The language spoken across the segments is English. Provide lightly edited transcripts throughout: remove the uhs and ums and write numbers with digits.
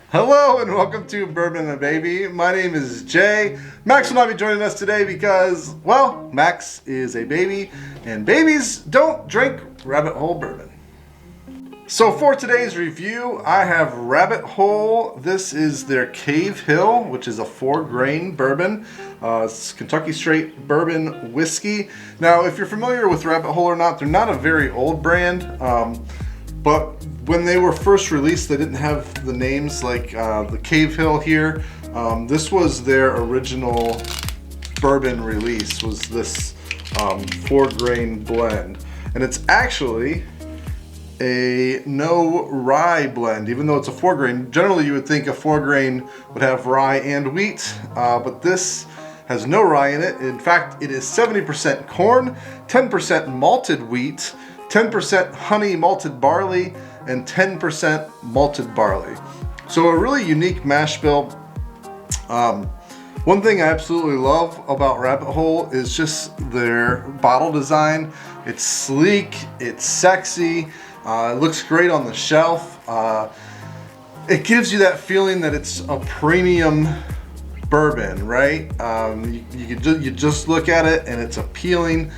Hello and welcome to Bourbon and Baby. My name is Jay. Max will not be joining us today because, well, Max is a baby and babies don't drink Rabbit Hole bourbon. So for today's review, I have Rabbit Hole. This is their Cavehill, which is a 4-grain bourbon. It's Kentucky straight bourbon whiskey. Now, if you're familiar with Rabbit Hole or not, they're not a very old brand, but when they were first released, they didn't have the names like the Cavehill here. This was their original bourbon release, was this 4-grain blend. And it's actually a no rye blend, even though it's a 4-grain. Generally, you would think a 4-grain would have rye and wheat, but this has no rye in it. In fact, it is 70% corn, 10% malted wheat, 10% honey malted barley, and 10% malted barley. So a really unique mash bill. One thing I absolutely love about Rabbit Hole is just their bottle design. It's sleek, it's sexy, it looks great on the shelf. It gives you that feeling that it's a premium bourbon, right? You just look at it and it's appealing,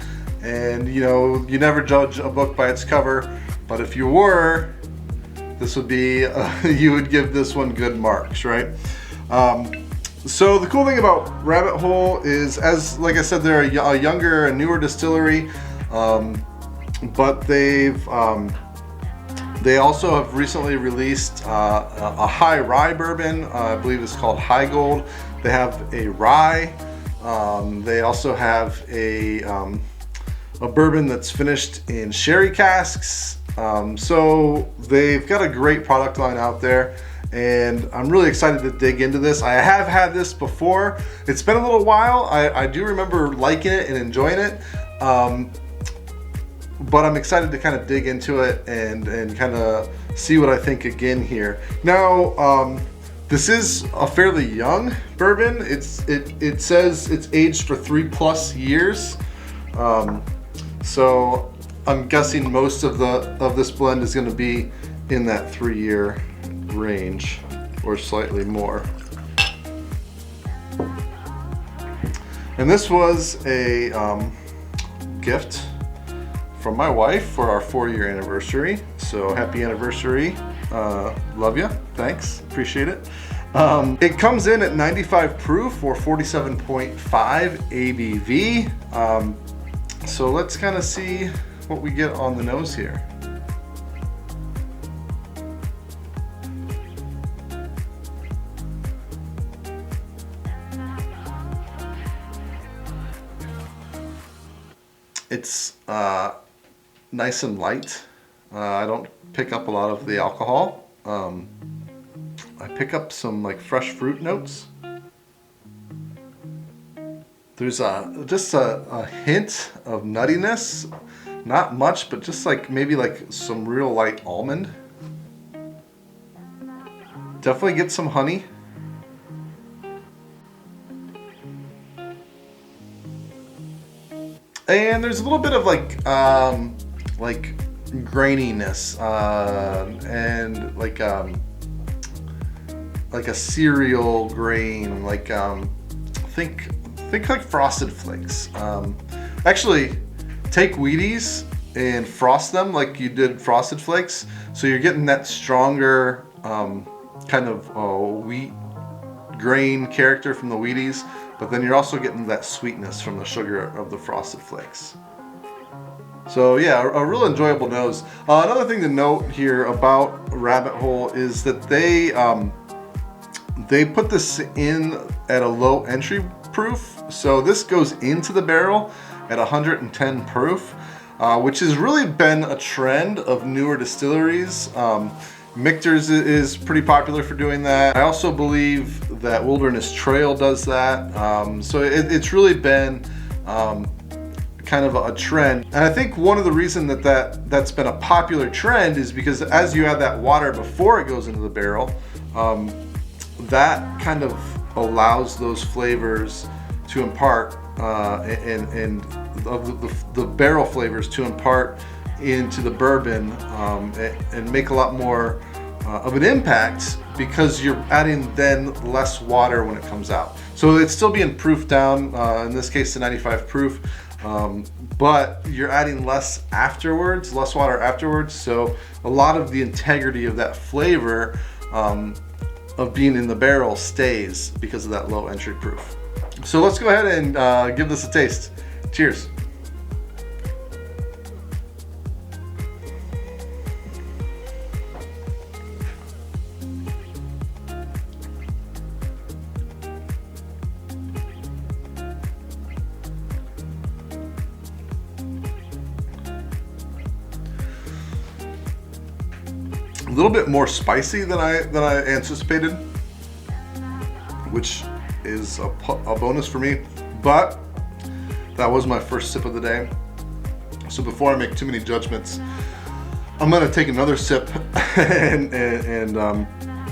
and you know, you never judge a book by its cover, but if you were, this would be, you would give this one good marks, right? So the cool thing about Rabbit Hole is, as like I said, they're a younger, a newer distillery, but they also have recently released a high rye bourbon. I believe it's called High Gold. They have a rye. They also have a bourbon that's finished in sherry casks. So they've got a great product line out there, and I'm really excited to dig into this. I have had this before. It's been a little while. I do remember liking it and enjoying it. But I'm excited to kind of dig into it and kind of see what I think again here. Now, this is a fairly young bourbon. It says it's aged for 3+ years. So I'm guessing most of this blend is going to be in that 3-year range or slightly more. And this was a gift from my wife for our 4-year anniversary. So happy anniversary. Love you. Thanks. Appreciate it. It comes in at 95 proof or 47.5 ABV. So let's kind of see what we get on the nose here. It's nice and light. I don't pick up a lot of the alcohol. I pick up some like fresh fruit notes. There's just a hint of nuttiness, not much, but just like maybe like some real light almond. Definitely get some honey. And there's a little bit of like graininess and like a cereal grain, like think like Frosted Flakes. Actually, take Wheaties and frost them like you did Frosted Flakes, so you're getting that stronger kind of wheat grain character from the Wheaties, but then you're also getting that sweetness from the sugar of the Frosted Flakes. So yeah, a real enjoyable nose. Another thing to note here about Rabbit Hole is that they put this in at a low entry proof. So this goes into the barrel at 110 proof, which has really been a trend of newer distilleries. Michter's is pretty popular for doing that. I also believe that Wilderness Trail does that. So it's really been kind of a trend. And I think one of the reasons that's been a popular trend is because as you add that water before it goes into the barrel, that kind of allows those flavors to impart and of the barrel flavors to impart into the bourbon and make a lot more of an impact, because you're adding then less water when it comes out. So it's still being proofed down, in this case to 95 proof, but you're adding less water afterwards. So a lot of the integrity of that flavor of being in the barrel stays because of that low entry proof. So let's go ahead and give this a taste. Cheers. A little bit more spicy than I anticipated, which is a bonus for me, but that was my first sip of the day. So before I make too many judgments, I'm gonna take another sip and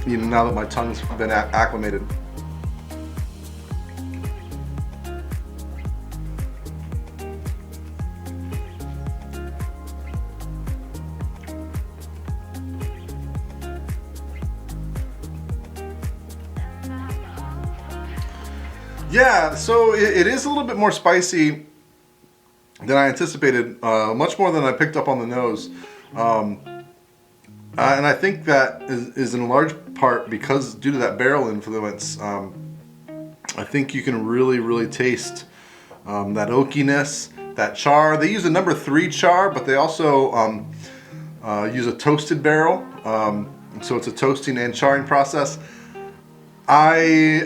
you know, now that my tongue's been acclimated. Yeah, so it is a little bit more spicy than I anticipated, much more than I picked up on the nose. And I think that is in large part because due to that barrel influence. I think you can really taste that oakiness, that char. They use a number 3 char, but they also use a toasted barrel. So it's a toasting and charring process. I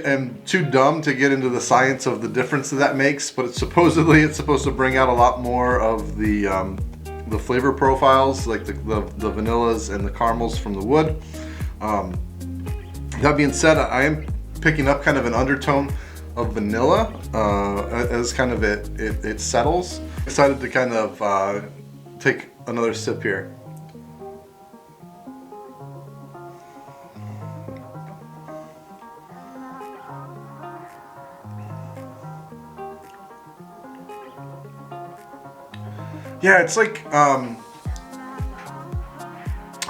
am too dumb to get into the science of the difference that makes, but it's supposed to bring out a lot more of the flavor profiles, like the vanillas and the caramels from the wood. That being said, I am picking up kind of an undertone of vanilla as kind of it settles. Excited to kind of take another sip here. Yeah, it's like I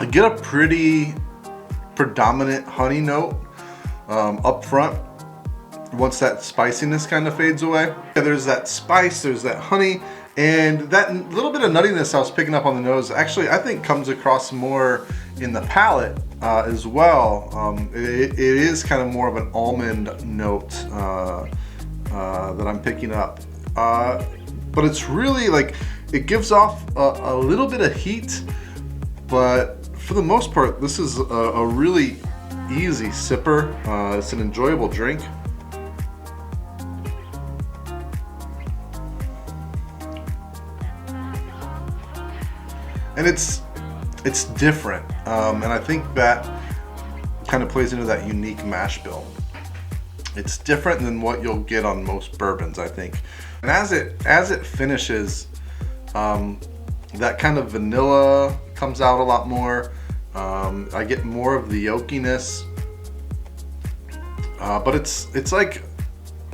get a pretty predominant honey note up front once that spiciness kind of fades away. Yeah, there's that spice, there's that honey, and that little bit of nuttiness I was picking up on the nose actually I think comes across more in the palate as well. It is kind of more of an almond note that I'm picking up, but it's really like, it gives off a little bit of heat, but for the most part, this is a really easy sipper. It's an enjoyable drink. And it's different, and I think that kind of plays into that unique mash bill. It's different than what you'll get on most bourbons, I think. And as it finishes, that kind of vanilla comes out a lot more. I get more of the oakiness, but it's like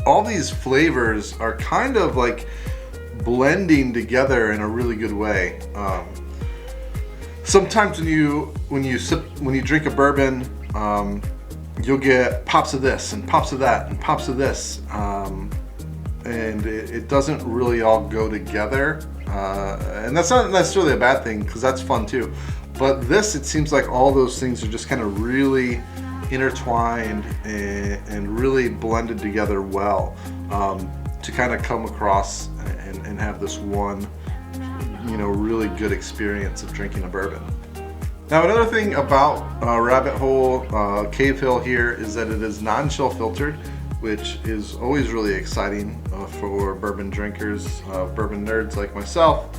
all these flavors are kind of like blending together in a really good way. Sometimes when you drink a bourbon, you'll get pops of this and pops of that and pops of this, and it doesn't really all go together. And that's not necessarily a bad thing, because that's fun too. But this, it seems like all those things are just kind of really intertwined and really blended together well, to kind of come across and have this one, you know, really good experience of drinking a bourbon. Now, another thing about Rabbit Hole Cavehill here is that it is non-chill filtered, which is always really exciting for bourbon drinkers, bourbon nerds like myself.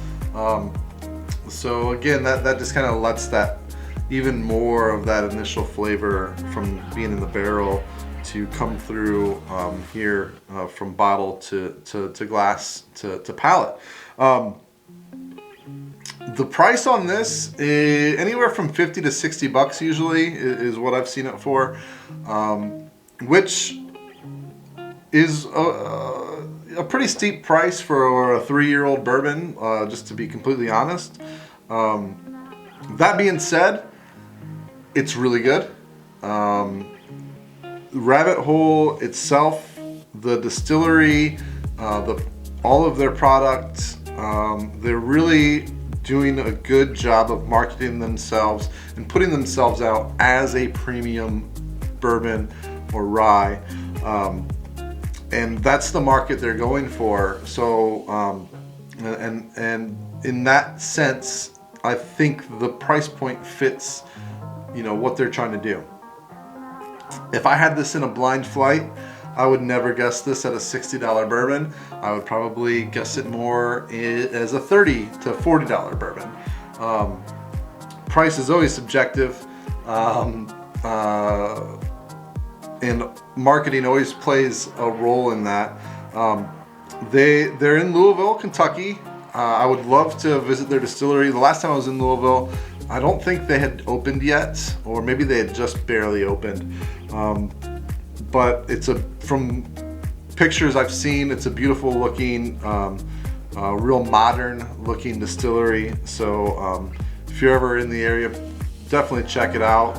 So again, that just kind of lets that even more of that initial flavor from being in the barrel to come through here from bottle to glass to palate. The price on this is anywhere from 50 to 60 bucks usually is what I've seen it for, which is a pretty steep price for a 3-year-old bourbon, just to be completely honest. That being said, it's really good. Rabbit Hole itself, the distillery, all of their products, they're really doing a good job of marketing themselves and putting themselves out as a premium bourbon or rye, and that's the market they're going for. So, and in that sense, I think the price point fits, what they're trying to do. If I had this in a blind flight, I would never guess this at a $60 bourbon. I would probably guess it more as a $30 to $40 bourbon. Price is always subjective, and marketing always plays a role in that. They're in Louisville, Kentucky. I would love to visit their distillery. The last time I was in Louisville, I don't think they had opened yet, or maybe they had just barely opened. But from pictures I've seen, it's a beautiful looking, real modern looking distillery. So if you're ever in the area, definitely check it out.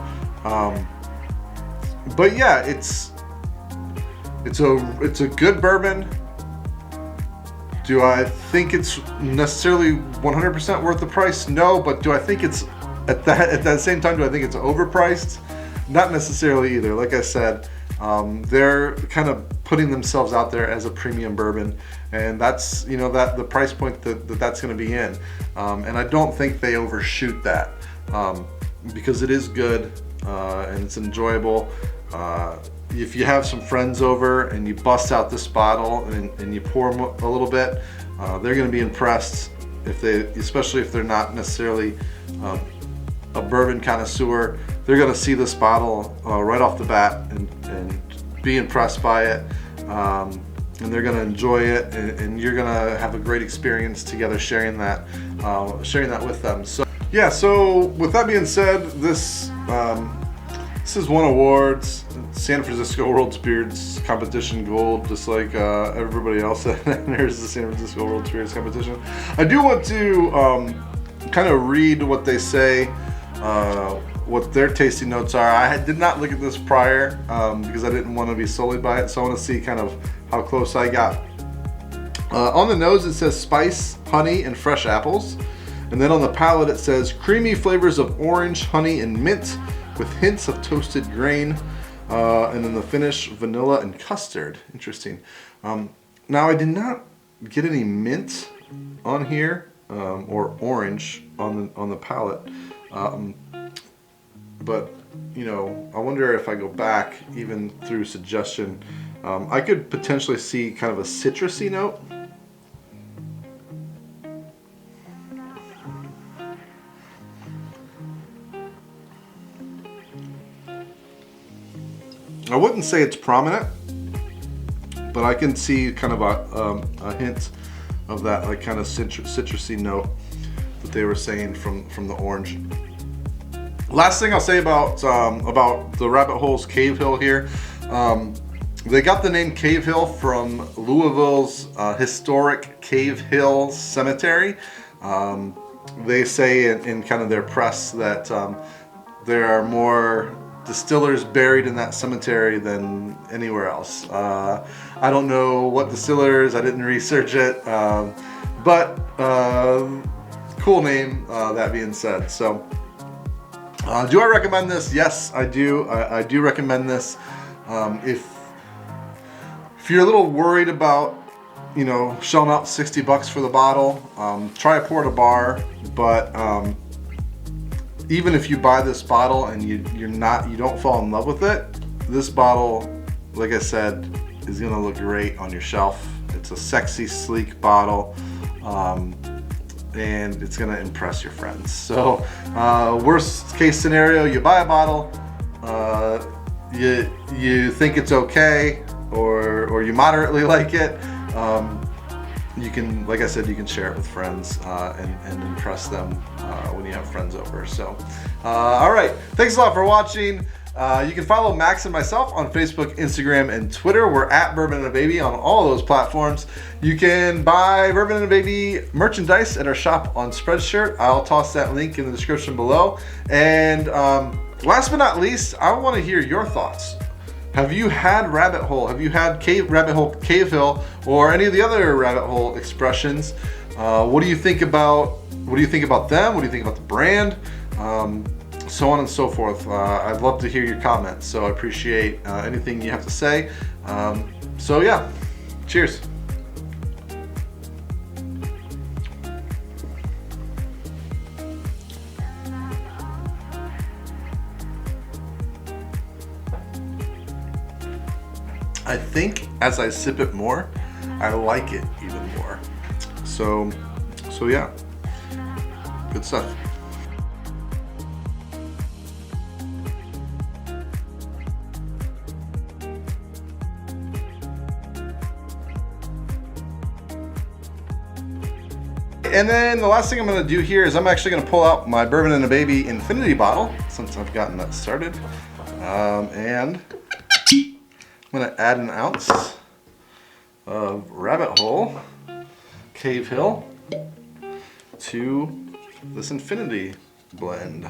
But yeah, it's a good bourbon. Do I think it's necessarily 100% worth the price? No, but do I think it's at that same time, do I think it's overpriced? Not necessarily either. Like I said, they're kind of putting themselves out there as a premium bourbon, and that's that the price point that's going to be in, and I don't think they overshoot that, because it is good, and it's enjoyable. If you have some friends over and you bust out this bottle and you pour them a little bit, they're going to be impressed. Especially if they're not necessarily a bourbon connoisseur, they're going to see this bottle right off the bat and be impressed by it, and they're going to enjoy it, and you're going to have a great experience together sharing that with them. So yeah, so with that being said, this has won awards. San Francisco World Spirits Competition Gold, just like everybody else that enters the San Francisco World Spirits Competition. I do want to kind of read what they say, what their tasting notes are. I did not look at this prior because I didn't want to be sullied by it, so I want to see kind of how close I got. On the nose it says spice, honey, and fresh apples. And then on the palate it says creamy flavors of orange, honey, and mint with hints of toasted grain. And then the finish, vanilla and custard. Interesting. Now I did not get any mint on here, or orange on the palate. But I wonder if I go back even through suggestion, I could potentially see kind of a citrusy note. I wouldn't say it's prominent, but I can see kind of a hint of that, like kind of citrusy note that they were saying from the orange. Last thing I'll say about the Rabbit Hole's Cavehill here, they got the name Cavehill from Louisville's historic Cavehill Cemetery. They say in kind of their press that there are more distillers buried in that cemetery than anywhere else. I don't know what distillers, I didn't research it, but cool name, that being said. So do I recommend this? Yes, I do. I do recommend this. If you're a little worried about shelling out $60 for the bottle, try a pour at a bar, but even if you buy this bottle and you don't fall in love with it, this bottle, like I said, is gonna look great on your shelf. It's a sexy, sleek bottle, and it's gonna impress your friends. So worst case scenario, you buy a bottle, you think it's okay, or you moderately like it, you can, like I said, you can share it with friends and impress them when you have friends over. So, all right, thanks a lot for watching. You can follow Max and myself on Facebook, Instagram, and Twitter. We're at Bourbon and a Baby on all those platforms. You can buy Bourbon and a Baby merchandise at our shop on Spreadshirt. I'll toss that link in the description below. And last but not least, I want to hear your thoughts. Have you had Rabbit Hole? Have you had Rabbit Hole Cavehill or any of the other Rabbit Hole expressions? What do you think about them? What do you think about the brand? So on and so forth. I'd love to hear your comments, so I appreciate anything you have to say. So yeah, cheers. I think as I sip it more, I like it even more. So yeah, good stuff. And then the last thing I'm going to do here is I'm actually going to pull out my Bourbon and a Baby Infinity bottle since I've gotten that started. And I'm going to add an ounce of Rabbit Hole Cavehill to this Infinity blend.